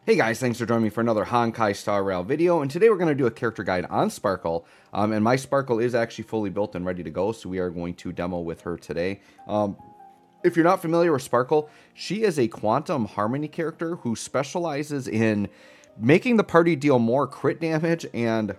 Hey guys, thanks for joining me for another Honkai Star Rail video, and today we're going to do a character guide on Sparkle, and my Sparkle is actually fully built and ready to go, so we are going to demo with her today. If you're not familiar with Sparkle, she is a Quantum Harmony character who specializes in making the party deal more crit damage and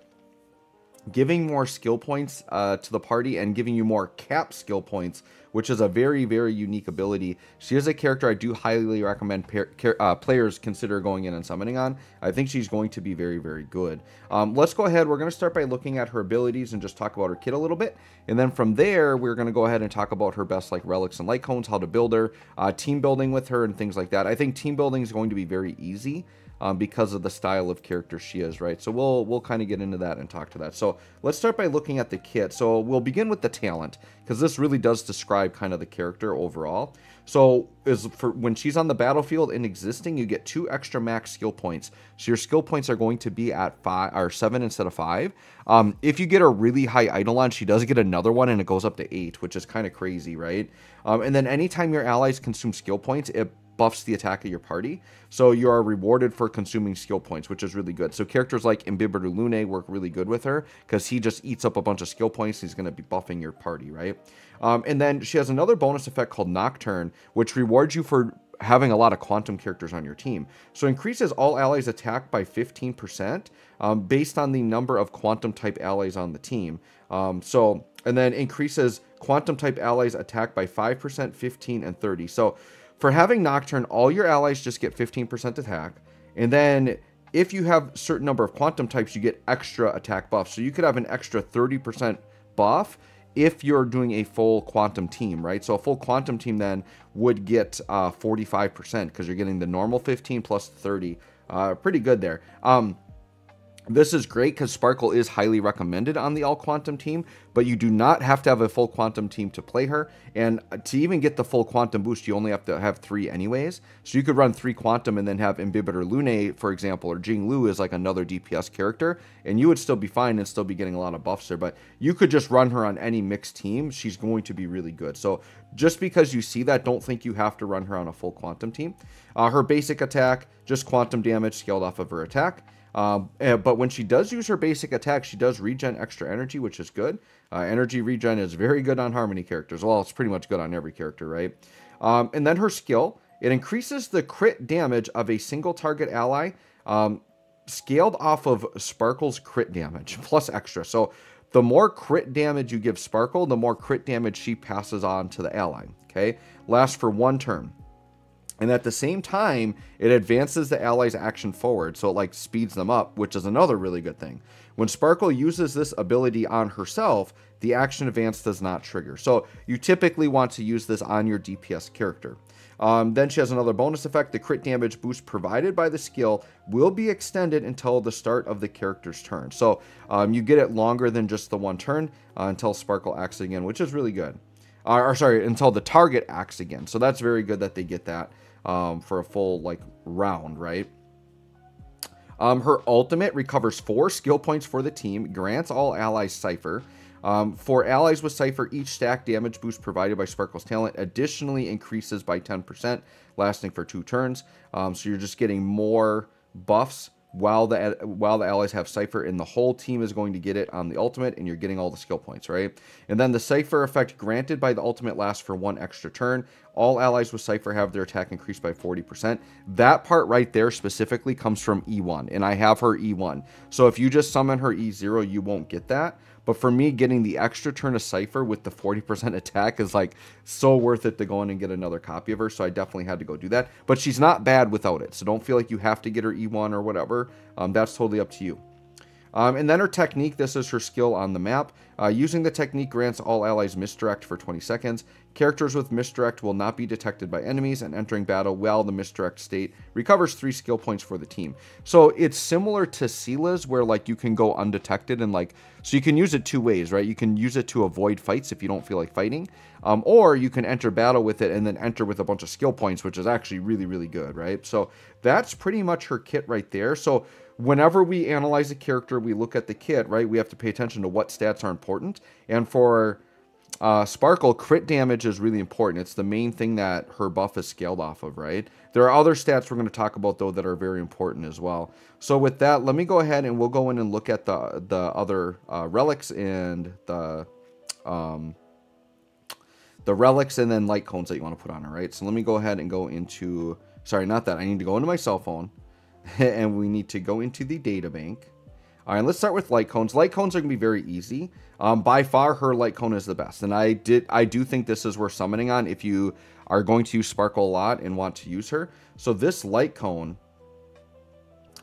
giving more skill points to the party and giving you more cap skill points, which is a very, very unique ability. She is a character I do highly recommend players consider going in and summoning on. I think she's going to be very, very good. Let's go ahead. We're going to start by looking at her abilities and just talk about her kit a little bit. And then from there, we're going to go ahead and talk about her best like relics and light cones, how to build her, team building with her and things like that. I think team building is going to be very easy. Because of the style of character she is, right? So we'll kind of get into that and talk to that. So let's start by looking at the kit. So we'll begin with the talent, because this really does describe kind of the character overall. So for when she's on the battlefield in existing, you get 2 extra max skill points. So your skill points are going to be at 5 or 7 instead of 5. If you get a really high Eidolon, she does get another one, and it goes up to 8, which is kind of crazy, right? And then anytime your allies consume skill points, it buffs the attack of your party, so you are rewarded for consuming skill points, which is really good. So characters like Imbibitor Lune work really good with her, because he just eats up a bunch of skill points. He's going to be buffing your party, right? And then she has another bonus effect called Nocturne, which rewards you for having a lot of quantum characters on your team. So increases all allies attack by 15% based on the number of quantum type allies on the team. And then increases quantum type allies attack by 5%, 15, and 30. So for having Nocturne, all your allies just get 15% attack. And then if you have a certain number of quantum types, you get extra attack buffs. So you could have an extra 30% buff if you're doing a full quantum team, right? So a full quantum team then would get 45%, because you're getting the normal 15 plus 30. Pretty good there. This is great because Sparkle is highly recommended on the all quantum team, but you do not have to have a full quantum team to play her. And to even get the full quantum boost, you only have to have 3 anyways. So you could run 3 quantum and then have Imbibitor Lune, for example, or Jinglu is like another DPS character, and you would still be fine and still be getting a lot of buffs there. But you could just run her on any mixed team. She's going to be really good. So just because you see that, don't think you have to run her on a full quantum team. Her basic attack, just quantum damage scaled off of her attack. But when she does use her basic attack, she does regen extra energy, which is good. Energy regen is very good on Harmony characters. Well, it's pretty much good on every character, right? And then her skill, it increases the crit damage of a single target ally, scaled off of Sparkle's crit damage, plus extra. So the more crit damage you give Sparkle, the more crit damage she passes on to the ally, okay? Lasts for 1 turn. And at the same time, it advances the allies' action forward, so it like speeds them up, which is another really good thing. When Sparkle uses this ability on herself, the action advance does not trigger. So you typically want to use this on your DPS character. Then she has another bonus effect. The crit damage boost provided by the skill will be extended until the start of the character's turn. So you get it longer than just the 1 turn until Sparkle acts again, which is really good. Until the target acts again. So that's very good that they get that. For a full like round, right? Her ultimate recovers 4 skill points for the team, grants all allies Cypher. For allies with Cypher, each stack damage boost provided by Sparkle's talent additionally increases by 10%, lasting for 2 turns. So you're just getting more buffs while the allies have Cypher, and the whole team is going to get it on the ultimate, and you're getting all the skill points, right? And then the Cypher effect granted by the ultimate lasts for 1 extra turn. All allies with Cypher have their attack increased by 40%. That part right there specifically comes from E1, and I have her E1. So if you just summon her E0, you won't get that. But for me, getting the extra turn of Cypher with the 40% attack is like so worth it to go in and get another copy of her. So I definitely had to go do that. But she's not bad without it. So don't feel like you have to get her E1 or whatever. That's totally up to you. And then her technique, this is her skill on the map. Using the technique grants all allies misdirect for 20 seconds. Characters with misdirect will not be detected by enemies, and entering battle while the misdirect state recovers 3 skill points for the team. So it's similar to Seele's, where like you can go undetected, and like, so you can use it 2 ways, right? You can use it to avoid fights if you don't feel like fighting, or you can enter battle with it and then enter with a bunch of skill points, which is actually really, really good, right? So that's pretty much her kit right there. So whenever we analyze a character, we look at the kit, right? We have to pay attention to what stats are important. And for Sparkle, crit damage is really important. It's the main thing that her buff is scaled off of, right? There are other stats we're going to talk about, though, that are very important as well. So with that, let me go ahead and we'll go in and look at the other relics and the relics and then light cones that you want to put on her, right? So let me go ahead and go into, sorry, not that. I need to go into my cell phone, and we need to go into the data bank. All right, let's start with light cones. Light cones are going to be very easy. By far, her light cone is the best. And I do think this is worth summoning on if you are going to use Sparkle a lot and want to use her. So this light cone,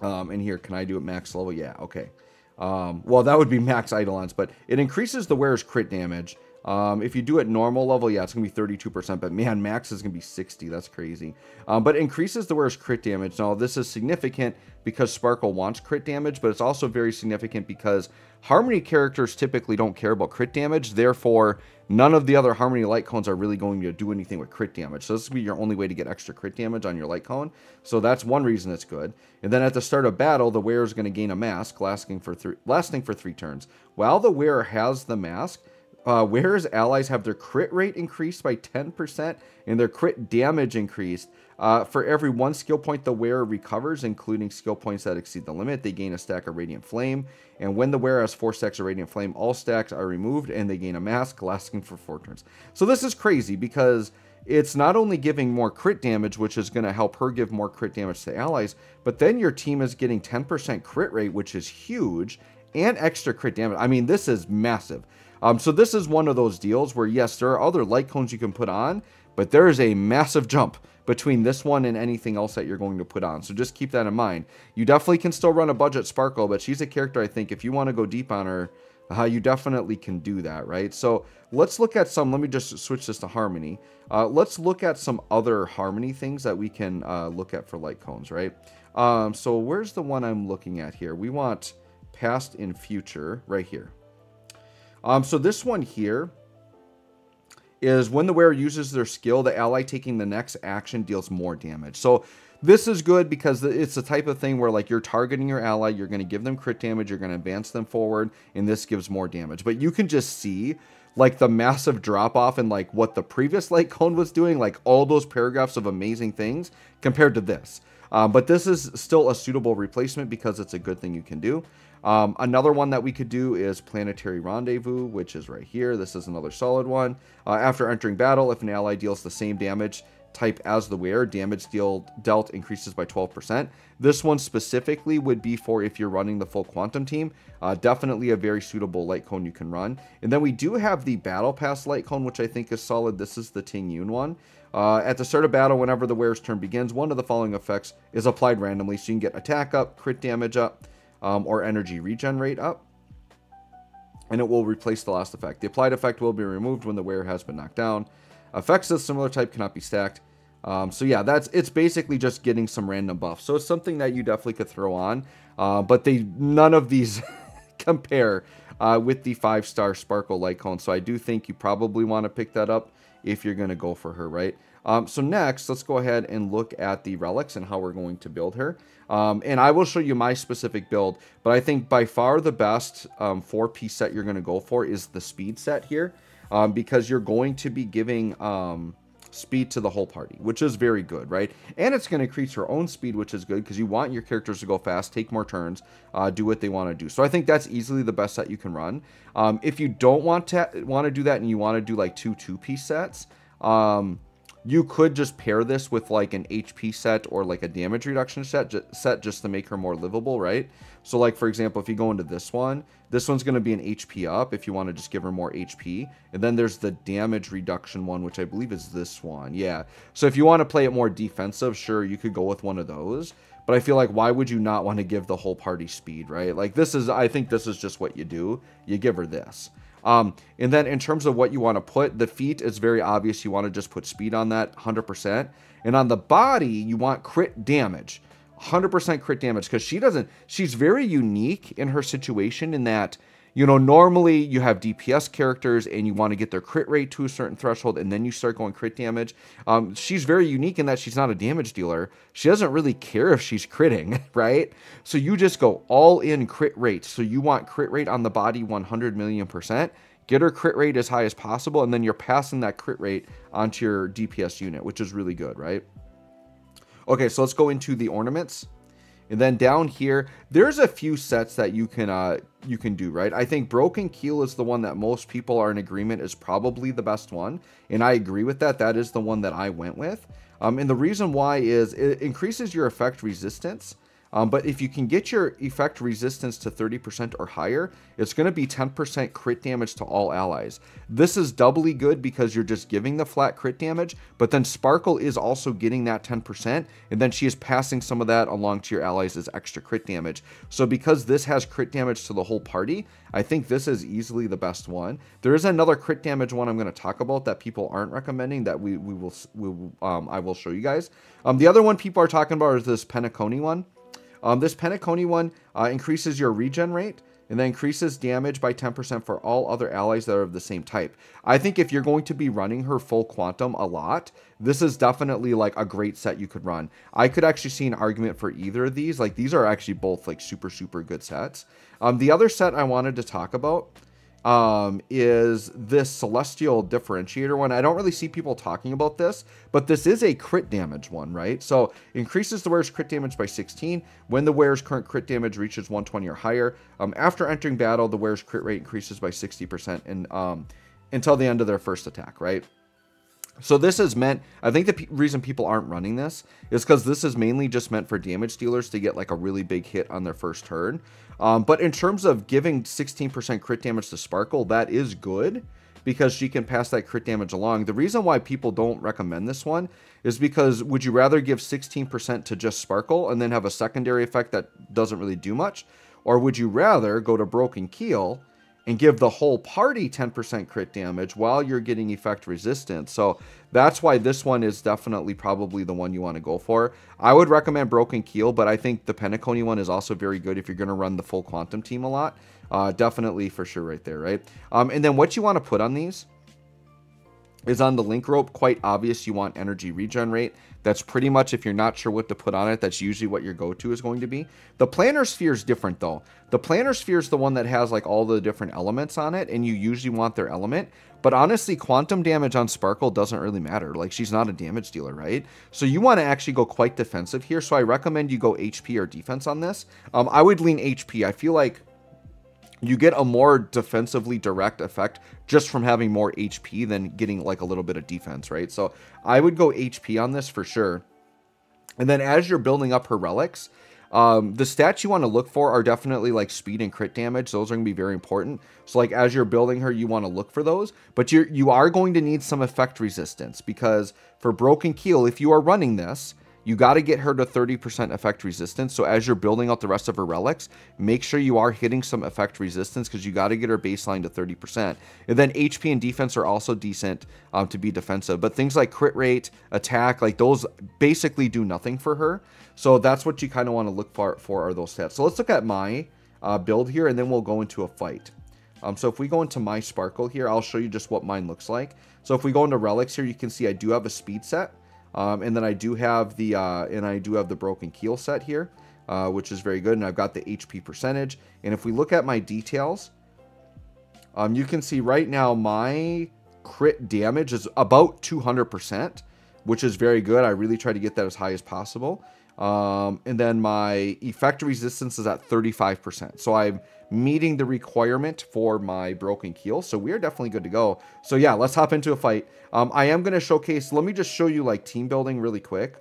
and here, can I do it max level? Yeah, okay. Well, that would be max Eidolons, but it increases the wearer's crit damage. If you do it normal level, yeah, it's going to be 32%, but man, max is going to be 60. That's crazy. But it increases the wearer's crit damage. Now, this is significant because Sparkle wants crit damage, but it's also very significant because Harmony characters typically don't care about crit damage. Therefore, none of the other Harmony light cones are really going to do anything with crit damage. So this will be your only way to get extra crit damage on your light cone. So that's one reason it's good. And then at the start of battle, the wearer is going to gain a mask lasting for 3 turns. While the wearer has the mask, wearer's allies have their crit rate increased by 10% and their crit damage increased. For every 1 skill point the wearer recovers, including skill points that exceed the limit, they gain a stack of Radiant Flame. And when the wearer has 4 stacks of Radiant Flame, all stacks are removed and they gain a mask lasting for 4 turns. So this is crazy because it's not only giving more crit damage, which is going to help her give more crit damage to allies, but then your team is getting 10% crit rate, which is huge, and extra crit damage. I mean, this is massive. So this is one of those deals where, yes, there are other light cones you can put on, but there is a massive jump between this one and anything else that you're going to put on. So just keep that in mind. You definitely can still run a budget Sparkle, but she's a character, I think, if you want to go deep on her, you definitely can do that, right? So let's look at some, let me just switch this to Harmony. Let's look at some other Harmony things that we can look at for light cones, right? So where's the one I'm looking at here? We want past and future right here. So this one here is when the wearer uses their skill, the ally taking the next action deals more damage. So this is good because it's the type of thing where, like, you're targeting your ally, you're going to give them crit damage, you're going to advance them forward, and this gives more damage. But you can just see, like, the massive drop-off in, like, what the previous light cone was doing, like, all those paragraphs of amazing things compared to this. But this is still a suitable replacement because it's a good thing you can do. Another one that we could do is Planetary Rendezvous, which is right here. This is another solid one. After entering battle, if an ally deals the same damage type as the wearer, damage dealt increases by 12%. This one specifically would be for if you're running the full Quantum team. Definitely a very suitable light cone you can run. And then we do have the Battle Pass light cone, which I think is solid. This is the Ting Yun one. At the start of battle, whenever the wearer's turn begins, one of the following effects is applied randomly. So you can get attack up, crit damage up, or energy regen rate up, and it will replace the last effect. The applied effect will be removed when the wearer has been knocked down. Effects of similar type cannot be stacked. So yeah, it's basically just getting some random buffs. So it's something that you definitely could throw on, but none of these compare with the 5-star Sparkle light cone. So I do think you probably want to pick that up if you're going to go for her, right? So next, let's go ahead and look at the relics and how we're going to build her. And I will show you my specific build, but I think by far the best 4-piece set you're going to go for is the speed set here, because you're going to be giving speed to the whole party, which is very good, right? And it's going to increase your own speed, which is good because you want your characters to go fast, take more turns, do what they want to do. So I think that's easily the best set you can run. If you don't want to do that and you want to do like 2-piece sets, you could just pair this with like an HP set or like a damage reduction set just to make her more livable, right? So like, for example, if you go into this one's going to be an HP up if you want to just give her more HP. And then there's the damage reduction one, which I believe is this one. Yeah. So if you want to play it more defensive, sure, you could go with one of those. But I feel like, why would you not want to give the whole party speed, right? Like I think this is just what you do. You give her this. And then in terms of what you want to put, the feet is very obvious. You want to just put speed on that 100%. And on the body, you want crit damage, 100% crit damage, because she's very unique in her situation in that, you know, normally you have DPS characters and you want to get their crit rate to a certain threshold and then you start going crit damage. She's very unique in that she's not a damage dealer. She doesn't really care if she's critting, right? So you just go all in crit rate. So you want crit rate on the body 100 million%. get her crit rate as high as possible, and then you're passing that crit rate onto your DPS unit, which is really good, right? Okay, so let's go into the ornaments. And then down here, there's a few sets that you can do, right? I think Broken Keel is the one that most people are in agreement is probably the best one. And I agree with that. That is the one that I went with. And the reason why is it increases your effect resistance. But if you can get your effect resistance to 30% or higher, it's going to be 10% crit damage to all allies. This is doubly good because you're just giving the flat crit damage, but then Sparkle is also getting that 10%, and then she is passing some of that along to your allies as extra crit damage. So because this has crit damage to the whole party, I think this is easily the best one. There is another crit damage one I'm going to talk about that people aren't recommending that I will show you guys. The other one people are talking about is this Penacony one. This Penacony one increases your regen rate and then increases damage by 10% for all other allies that are of the same type. I think if you're going to be running her full quantum a lot, this is definitely like a great set you could run. I could actually see an argument for either of these. Like these are actually both like super, super good sets. The other set I wanted to talk about is this Celestial Differentiator one. I don't really see people talking about this, but this is a crit damage one, right? So increases the wearer's crit damage by 16 when the wearer's current crit damage reaches 120 or higher. After entering battle, the wearer's crit rate increases by 60% and until the end of their first attack, right? So this is meant, I think the reason people aren't running this is because this is mainly just meant for damage dealers to get like a really big hit on their first turn. But in terms of giving 16% crit damage to Sparkle, that is good because she can pass that crit damage along. The reason why people don't recommend this one is because would you rather give 16% to just Sparkle and then have a secondary effect that doesn't really do much? Or would you rather go to Broken Keel and give the whole party 10% crit damage while you're getting effect resistance? So that's why this one is definitely probably the one you want to go for. I would recommend Broken Keel, but I think the Penacony one is also very good if you're going to run the full quantum team a lot. Definitely for sure right there, right? And then what you want to put on these is on the link rope, quite obvious you want energy regen rate. That's pretty much, if you're not sure what to put on it, that's usually what your go-to is going to be. The Planner Sphere is different though. The Planner Sphere is the one that has like all the different elements on it, and you usually want their element. But honestly, quantum damage on Sparkle doesn't really matter. Like, she's not a damage dealer, right? So you want to actually go quite defensive here. So I recommend you go HP or defense on this. I would lean HP. I feel like you get a more defensively direct effect just from having more HP than getting like a little bit of defense, right? So I would go HP on this for sure. And then as you're building up her relics, the stats you want to look for are definitely like speed and crit damage. Those are going to be very important. So like as you're building her, you want to look for those, but you are going to need some effect resistance because for Broken Keel, if you are running this, you got to get her to 30% effect resistance. So as you're building out the rest of her relics, make sure you are hitting some effect resistance because you got to get her baseline to 30%. And then HP and defense are also decent to be defensive. But things like crit rate, attack, like those basically do nothing for her. So that's what you kind of want to look for are those stats. So let's look at my build here, and then we'll go into a fight. So if we go into my Sparkle here, I'll show you just what mine looks like. So if we go into relics here, you can see I do have a speed set. And then I do have the Broken Keel set here, which is very good. And I've got the HP percentage. And if we look at my details, you can see right now my crit damage is about 200%, which is very good. I really try to get that as high as possible. And then my effect resistance is at 35%. So I'm meeting the requirement for my Broken Keel. So we are definitely good to go. So yeah, let's hop into a fight. I am going to showcase, let me just show you like team building really quick.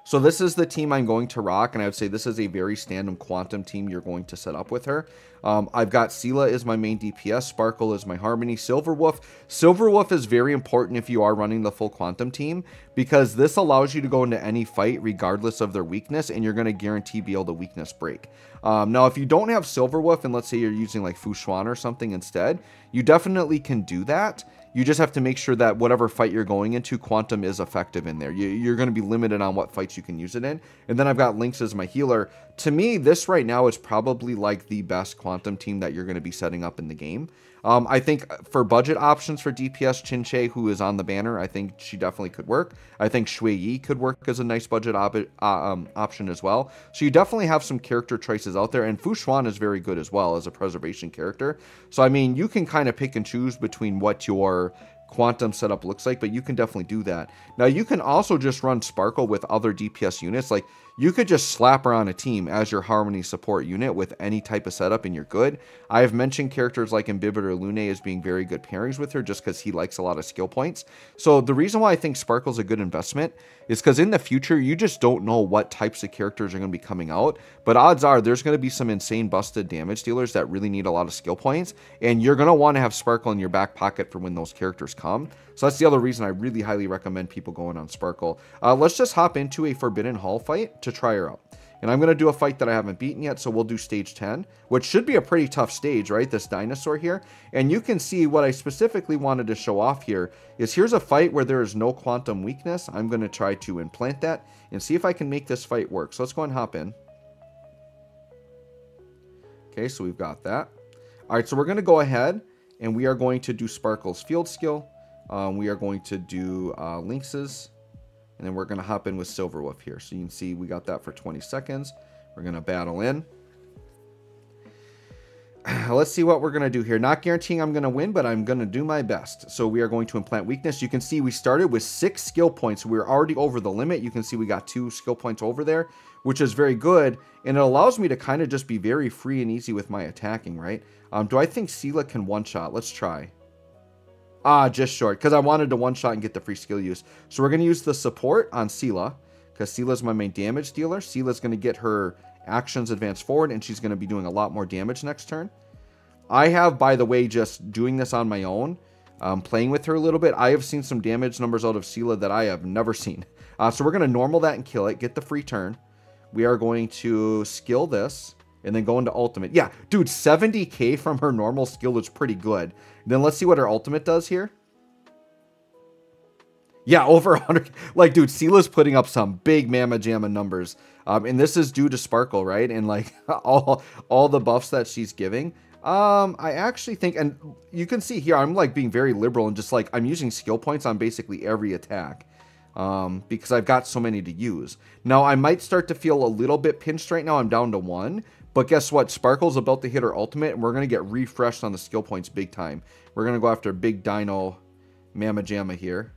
So this is the team I'm going to rock, and I would say this is a very standard quantum team you're going to set up with her. I've got Seele as my main DPS, Sparkle is my Harmony, Silverwolf. Silverwolf is very important if you are running the full quantum team, because this allows you to go into any fight regardless of their weakness, and you're going to guarantee be able to weakness break. Now, if you don't have Silverwolf, and let's say you're using like Fu Xuan or something instead, you definitely can do that. You just have to make sure that whatever fight you're going into, quantum is effective in there. You're going to be limited on what fights you can use it in. And then I've got Lynx as my healer. To me, this right now is probably like the best quantum team that you're going to be setting up in the game. I think for budget options for DPS, Chin-Che, who is on the banner, I think she definitely could work. I think Shui Yi could work as a nice budget option as well. So you definitely have some character choices out there, and Fu Xuan is very good as well as a preservation character. So I mean, you can kind of pick and choose between what your quantum setup looks like, but you can definitely do that. Now you can also just run Sparkle with other DPS units. Like, you could just slap her on a team as your Harmony support unit with any type of setup and you're good. I have mentioned characters like Imbibitor Lune as being very good pairings with her just because he likes a lot of skill points. So the reason why I think Sparkle's a good investment is because in the future, you just don't know what types of characters are going to be coming out, but odds are there's going to be some insane busted damage dealers that really need a lot of skill points, and you're going to want to have Sparkle in your back pocket for when those characters come. So that's the other reason I really highly recommend people going on Sparkle. Let's just hop into a Forbidden Hall fight to try her out. And I'm going to do a fight that I haven't beaten yet, so we'll do stage 10, which should be a pretty tough stage, right? This dinosaur here. And you can see what I specifically wanted to show off here is here's a fight where there is no quantum weakness. I'm going to try to implant that and see if I can make this fight work. So let's go and hop in. Okay, so we've got that. All right, so we're going to go ahead and we are going to do Sparkle's field skill. We are going to do Lynx's. And then we're going to hop in with Silverwolf here. So you can see we got that for 20 seconds. We're going to battle in. Let's see what we're going to do here. Not guaranteeing I'm going to win, but I'm going to do my best. So we are going to implant weakness. You can see we started with 6 skill points. We're already over the limit. You can see we got 2 skill points over there, which is very good. And it allows me to kind of just be very free and easy with my attacking, right? Do I think Seele can one-shot? Let's try. Just short, because I wanted to one-shot and get the free skill use. So we're going to use the support on Seele, because Seele is my main damage dealer. Seele is going to get her actions advanced forward, and she's going to be doing a lot more damage next turn. I have, by the way, just doing this on my own, playing with her a little bit, I have seen some damage numbers out of Seele that I have never seen. So we're going to normal that and kill it, get the free turn. We are going to skill this. And then go into ultimate. Yeah, dude, 70k from her normal skill is pretty good. Then let's see what her ultimate does here. Yeah, over 100. Like, dude, Seele's putting up some big mamma jamma numbers. And this is due to Sparkle, right? And like all the buffs that she's giving. I actually think, and you can see here, I'm like being very liberal and just like, I'm using skill points on basically every attack. Because I've got so many to use. Now, I might start to feel a little bit pinched right now. I'm down to 1. But guess what? Sparkle's about to hit her ultimate, and we're going to get refreshed on the skill points big time. We're going to go after Big Dino Mamma Jamma here.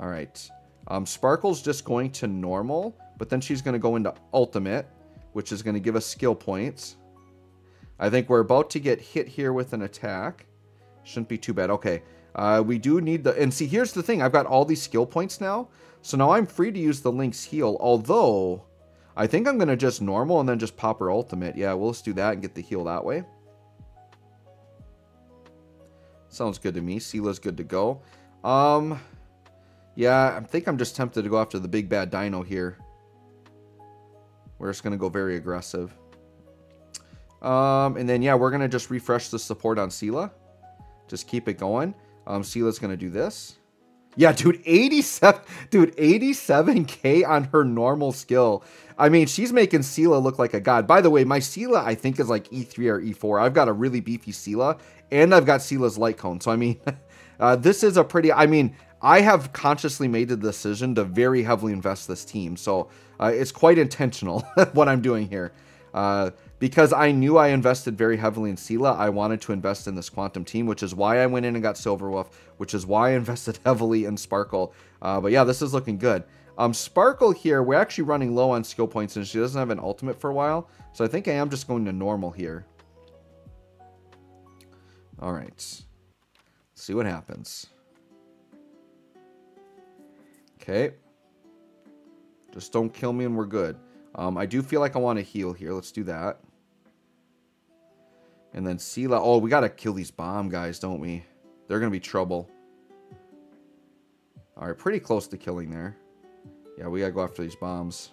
All right. Sparkle's just going to normal, but then she's going to go into ultimate, which is going to give us skill points. I think we're about to get hit here with an attack. Shouldn't be too bad. Okay. We do need the... And see, here's the thing. I've got all these skill points now. So now I'm free to use the Lynx heal, although... I think I'm going to just normal and then just pop her ultimate. Yeah, we'll just do that and get the heal that way. Sounds good to me. Seele's good to go. Yeah, I think I'm just tempted to go after the big bad dino here. We're just going to go very aggressive. And then, yeah, we're going to just refresh the support on Seele. Just keep it going. Seele's going to do this. Yeah, dude, 87k on her normal skill. I mean, she's making Seele look like a god. By the way, my Seele, I think, is like E3 or E4. I've got a really beefy Seele, and I've got Seele's light cone. So, I mean, this is a pretty... I mean, I have consciously made the decision to very heavily invest this team. So, it's quite intentional what I'm doing here. Because I knew I invested very heavily in Seele, I wanted to invest in this Quantum team, which is why I went in and got Silverwolf, which is why I invested heavily in Sparkle. But yeah, this is looking good. Sparkle here, we're actually running low on skill points, and she doesn't have an ultimate for a while. So I think I am just going to normal here. All right. Let's see what happens. Okay. Just don't kill me and we're good. I do feel like I want to heal here. Let's do that. And then Seele. Oh, we got to kill these bomb guys, don't we? They're going to be trouble. All right, pretty close to killing there. Yeah, we got to go after these bombs.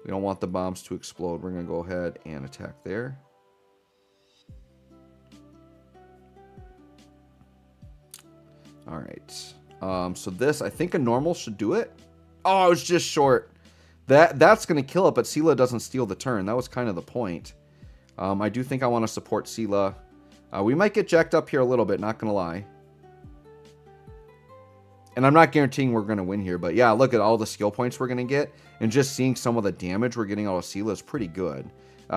We don't want the bombs to explode. We're going to go ahead and attack there. All right. So this, I think a normal should do it. Oh, it was just short. That's going to kill it, but Seele doesn't steal the turn. That was kind of the point. I do think I want to support Seele. We might get jacked up here a little bit, not going to lie. And I'm not guaranteeing we're going to win here, but yeah, look at all the skill points we're going to get. And just seeing some of the damage we're getting out of Seele is pretty good.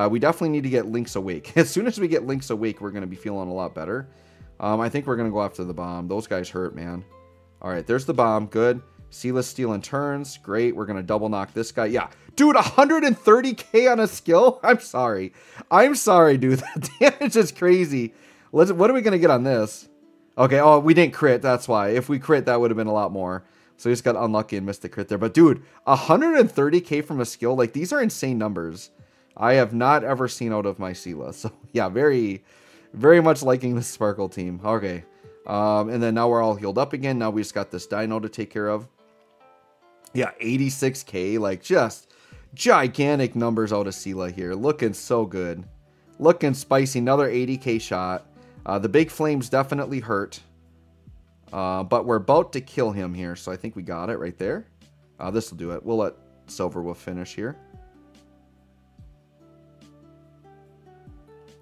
We definitely need to get Links Awake. As soon as we get Links Awake, we're going to be feeling a lot better. I think we're going to go after the bomb. Those guys hurt, man. All right, there's the bomb. Good. Seele's stealing turns. Great. We're going to double knock this guy. Yeah. Dude, 130k on a skill? I'm sorry. I'm sorry, dude. The damage is crazy. What are we going to get on this? Okay, oh, we didn't crit. That's why. If we crit, that would have been a lot more. So we just got unlucky and missed the crit there. But, dude, 130k from a skill. Like, these are insane numbers. I have not ever seen out of my Seele. So, yeah, very, very much liking the Sparkle team. Okay. And then now we're all healed up again. Now we just got this dino to take care of. Yeah, 86k. Like, just gigantic numbers out of Seele here. Looking so good. Looking spicy. Another 80k shot. The big flames definitely hurt. But we're about to kill him here. So I think we got it right there. This will do it. We'll let Silverwolf finish here.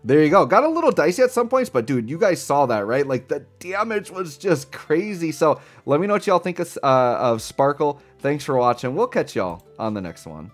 There you go. Got a little dicey at some points, but dude, you guys saw that, right? Like, the damage was just crazy. So let me know what y'all think of Sparkle. Thanks for watching. We'll catch y'all on the next one.